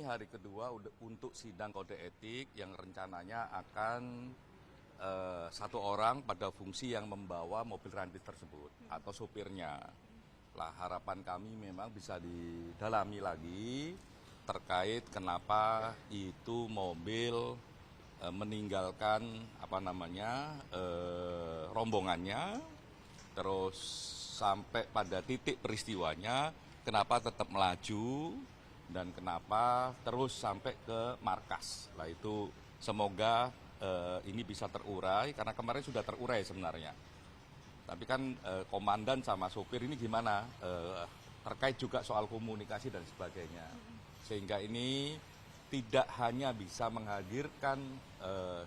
hari kedua untuk sidang kode etik yang rencananya akan satu orang pada fungsi yang membawa mobil rantis tersebut atau sopirnya. Lah, harapan kami memang bisa didalami lagi terkait kenapa itu mobil meninggalkan rombongannya, terus sampai pada titik peristiwanya kenapa tetap melaju dan kenapa terus sampai ke markas. Lah, itu semoga ini bisa terurai karena kemarin sudah terurai sebenarnya. Tapi kan komandan sama sopir ini gimana terkait juga soal komunikasi dan sebagainya. Sehingga ini tidak hanya bisa menghadirkan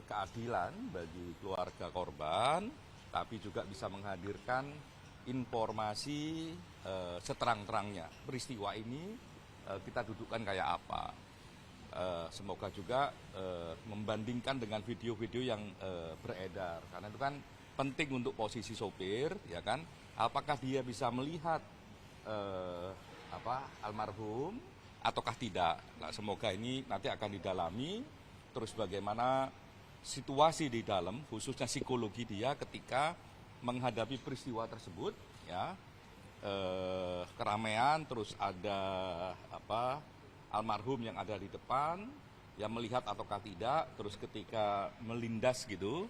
keadilan bagi keluarga korban, tapi juga bisa menghadirkan informasi seterang-terangnya. Peristiwa ini kita dudukkan kayak apa. Semoga juga membandingkan dengan video-video yang beredar. Karena itu kan penting untuk posisi sopir, ya kan? Apakah dia bisa melihat almarhum ataukah tidak? Nah, semoga ini nanti akan didalami. Terus bagaimana situasi di dalam, khususnya psikologi dia ketika menghadapi peristiwa tersebut, ya, keramaian, terus ada almarhum yang ada di depan, yang melihat ataukah tidak, terus ketika melindas gitu,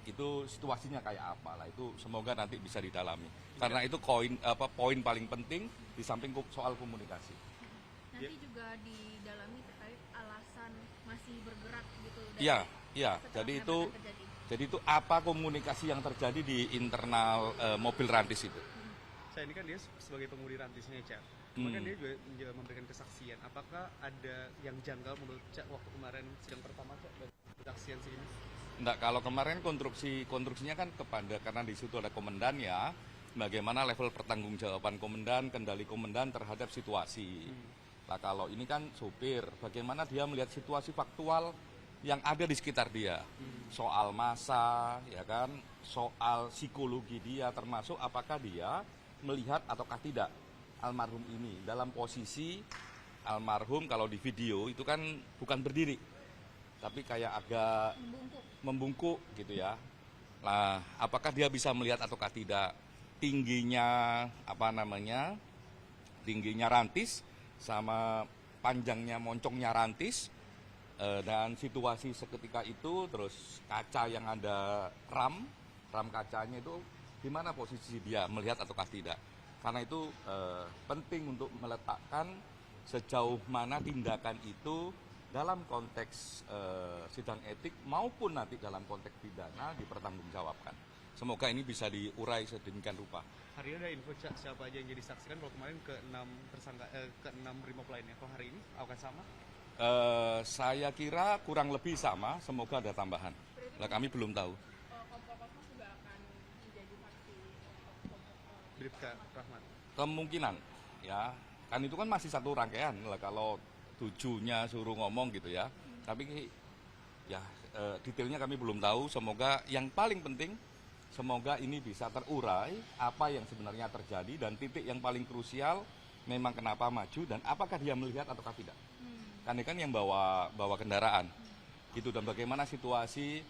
itu situasinya kayak apa lah, itu semoga nanti bisa didalami. Karena itu poin paling penting di samping soal komunikasi. Nanti juga didalami terkait alasan masih bergerak gitu. Iya. Jadi itu apa komunikasi yang terjadi di internal mobil rantis itu? Saya ini kan dia sebagai pengemudi rantisnya, Cak. Kemudian dia juga memberikan kesaksian. Apakah ada yang janggal menurut Cak waktu kemarin sidang pertama, Cak, dari kesaksian sini? Enggak, kalau kemarin konstruksinya kan karena di situ ada komandan, ya, bagaimana level pertanggungjawaban komandan, kendali komandan terhadap situasi. Nah, kalau ini kan sopir, bagaimana dia melihat situasi faktual yang ada di sekitar dia, soal massa, ya kan, soal psikologi dia, termasuk apakah dia melihat ataukah tidak almarhum ini dalam posisi almarhum kalau di video itu kan bukan berdiri, tapi kayak agak membungkuk gitu ya. Nah, apakah dia bisa melihat ataukah tidak tingginya tingginya rantis sama panjangnya moncongnya rantis, dan situasi seketika itu, terus kaca yang ada ram kacanya itu gimana posisi dia melihat ataukah tidak. Karena itu penting untuk meletakkan sejauh mana tindakan itu dalam konteks sidang etik maupun nanti dalam konteks pidana dipertanggungjawabkan. Semoga ini bisa diurai sedemikian rupa. Hari ini ada info, Cak, siapa aja yang jadi saksikan? Kalau kemarin ke-6 brimob lainnya, kalau hari ini akan sama? Saya kira kurang lebih sama, semoga ada tambahan. Nah, kami belum tahu. Kompol-kompol juga akan menjadi saksi Bribka Rahmat. Kemungkinan, ya, kan itu kan masih satu rangkaian lah kalau 7-nya suruh ngomong gitu ya. Tapi ya detailnya kami belum tahu. Semoga yang paling penting, semoga ini bisa terurai apa yang sebenarnya terjadi dan titik yang paling krusial memang kenapa maju dan apakah dia melihat ataukah tidak. Kan ini kan yang bawa kendaraan gitu, dan bagaimana situasi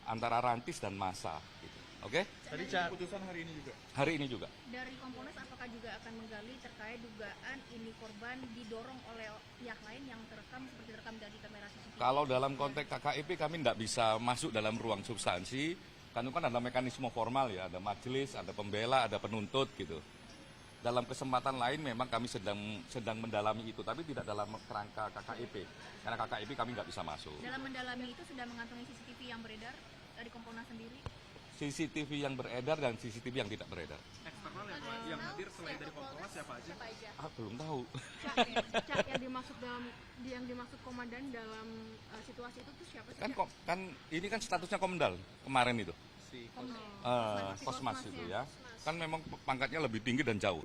antara rantis dan massa gitu. Oke? Tadi keputusan hari ini juga. Hari ini juga. Dari Kompolnas apakah juga akan menggali terkait dugaan ini korban didorong oleh pihak lain yang seperti terekam dari kamera CCTV? Kalau dalam konteks KKIP kami tidak bisa masuk dalam ruang substansi, kan itu kan ada mekanisme formal ya, ada majelis, ada pembela, ada penuntut gitu. Dalam kesempatan lain memang kami sedang mendalami itu, tapi tidak dalam kerangka KKIP. Karena KKIP kami nggak bisa masuk. Dalam mendalami itu sudah mengantongi CCTV yang beredar dari Kompolnas sendiri? CCTV yang beredar dan CCTV yang tidak beredar. Eksternal yang hadir selain dari Kompolnas siapa aja? Belum tahu. Cak, yang dimaksud komandan dalam situasi itu tuh siapa sih? Kan ini kan statusnya komendal kemarin itu. Si Kosmas itu ya. Kan memang pangkatnya lebih tinggi dan jauh.